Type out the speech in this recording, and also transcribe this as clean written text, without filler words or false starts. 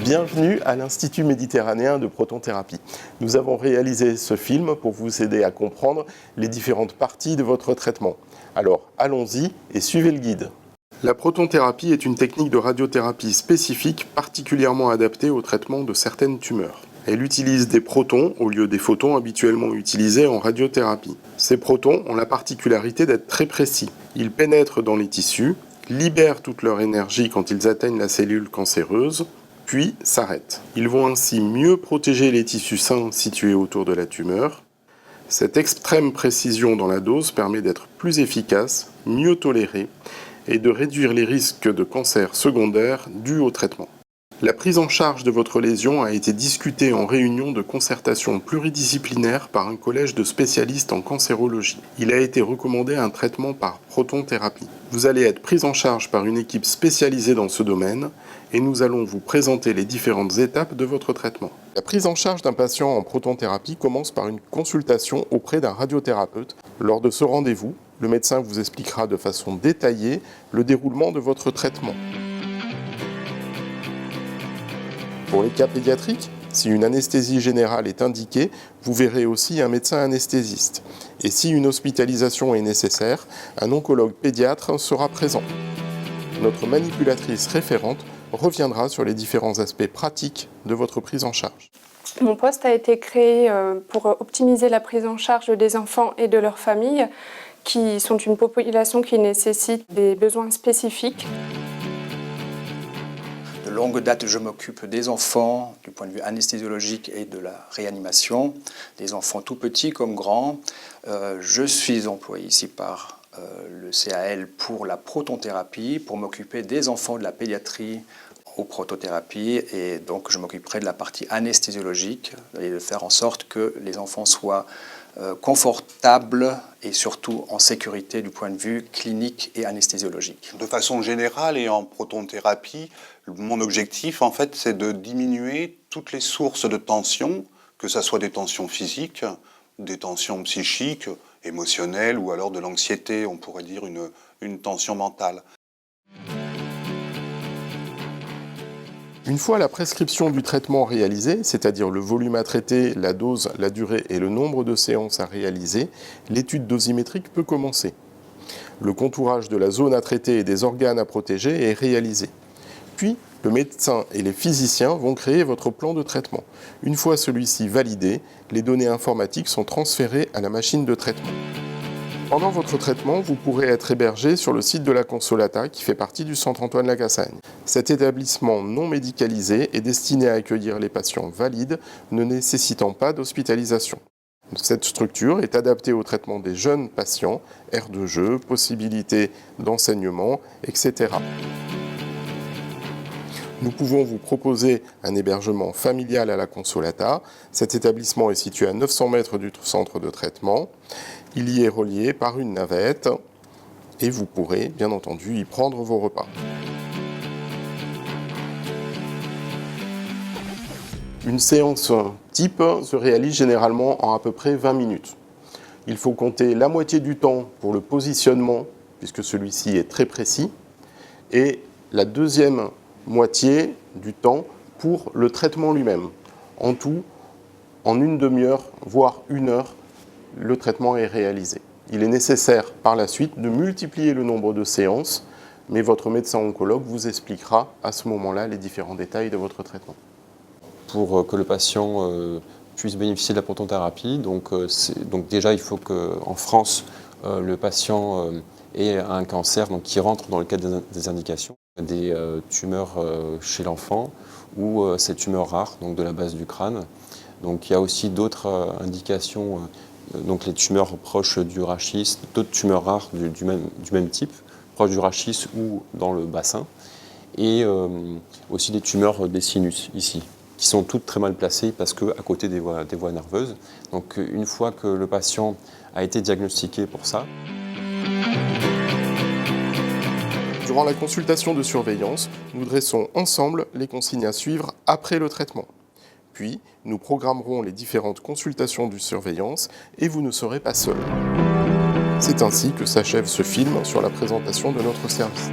Bienvenue à l'Institut méditerranéen de protonthérapie. Nous avons réalisé ce film pour vous aider à comprendre les différentes parties de votre traitement. Alors allons-y et suivez le guide. La protonthérapie est une technique de radiothérapie spécifique particulièrement adaptée au traitement de certaines tumeurs. Elle utilise des protons au lieu des photons habituellement utilisés en radiothérapie. Ces protons ont la particularité d'être très précis. Ils pénètrent dans les tissus, libèrent toute leur énergie quand ils atteignent la cellule cancéreuse, puis s'arrêtent. Ils vont ainsi mieux protéger les tissus sains situés autour de la tumeur. Cette extrême précision dans la dose permet d'être plus efficace, mieux tolérée et de réduire les risques de cancer secondaire dus au traitement. La prise en charge de votre lésion a été discutée en réunion de concertation pluridisciplinaire par un collège de spécialistes en cancérologie. Il a été recommandé un traitement par protonthérapie. Vous allez être pris en charge par une équipe spécialisée dans ce domaine et nous allons vous présenter les différentes étapes de votre traitement. La prise en charge d'un patient en protonthérapie commence par une consultation auprès d'un radiothérapeute. Lors de ce rendez-vous, le médecin vous expliquera de façon détaillée le déroulement de votre traitement. Pour les cas pédiatriques, si une anesthésie générale est indiquée, vous verrez aussi un médecin anesthésiste. Et si une hospitalisation est nécessaire, un oncologue pédiatre sera présent. Notre manipulatrice référente reviendra sur les différents aspects pratiques de votre prise en charge. Mon poste a été créé pour optimiser la prise en charge des enfants et de leurs familles, qui sont une population qui nécessite des besoins spécifiques. De longue date, je m'occupe des enfants du point de vue anesthésiologique et de la réanimation, des enfants tout petits comme grands. Je suis employé ici par le CAL pour la protonthérapie, pour m'occuper des enfants de la pédiatrie aux protothérapies, et donc je m'occuperai de la partie anesthésiologique et de faire en sorte que les enfants soient confortables et surtout en sécurité du point de vue clinique et anesthésiologique. De façon générale et en protonthérapie, mon objectif en fait c'est de diminuer toutes les sources de tension, que ce soit des tensions physiques, des tensions psychiques, émotionnelles ou alors de l'anxiété, on pourrait dire une tension mentale. Une fois la prescription du traitement réalisée, c'est-à-dire le volume à traiter, la dose, la durée et le nombre de séances à réaliser, l'étude dosimétrique peut commencer. Le contourage de la zone à traiter et des organes à protéger est réalisé. Puis, le médecin et les physiciens vont créer votre plan de traitement. Une fois celui-ci validé, les données informatiques sont transférées à la machine de traitement. Pendant votre traitement, vous pourrez être hébergé sur le site de la Consolata qui fait partie du Centre Antoine Lagassagne. Cet établissement non médicalisé est destiné à accueillir les patients valides ne nécessitant pas d'hospitalisation. Cette structure est adaptée au traitement des jeunes patients, aires de jeu, possibilités d'enseignement, etc. Nous pouvons vous proposer un hébergement familial à la Consolata. Cet établissement est situé à 900 mètres du centre de traitement. Il y est relié par une navette et vous pourrez, bien entendu, y prendre vos repas. Une séance type se réalise généralement en à peu près 20 minutes. Il faut compter la moitié du temps pour le positionnement, puisque celui-ci est très précis, et la deuxième moitié du temps pour le traitement lui-même. En tout, en une demi-heure, voire une heure, le traitement est réalisé. Il est nécessaire par la suite de multiplier le nombre de séances, mais votre médecin oncologue vous expliquera à ce moment-là les différents détails de votre traitement. Pour que le patient puisse bénéficier de la protonthérapie, donc déjà il faut qu'en France, le patient ait un cancer qui rentre dans le cadre des indications, des tumeurs chez l'enfant ou ces tumeurs rares donc de la base du crâne. Donc il y a aussi d'autres indications, donc les tumeurs proches du rachis, d'autres tumeurs rares du même type, proches du rachis ou dans le bassin, et aussi des tumeurs des sinus ici, qui sont toutes très mal placées parce qu'à côté des voies nerveuses. Donc une fois que le patient a été diagnostiqué pour ça. Durant la consultation de surveillance, nous dressons ensemble les consignes à suivre après le traitement. Puis, nous programmerons les différentes consultations de surveillance et vous ne serez pas seul. C'est ainsi que s'achève ce film sur la présentation de notre service.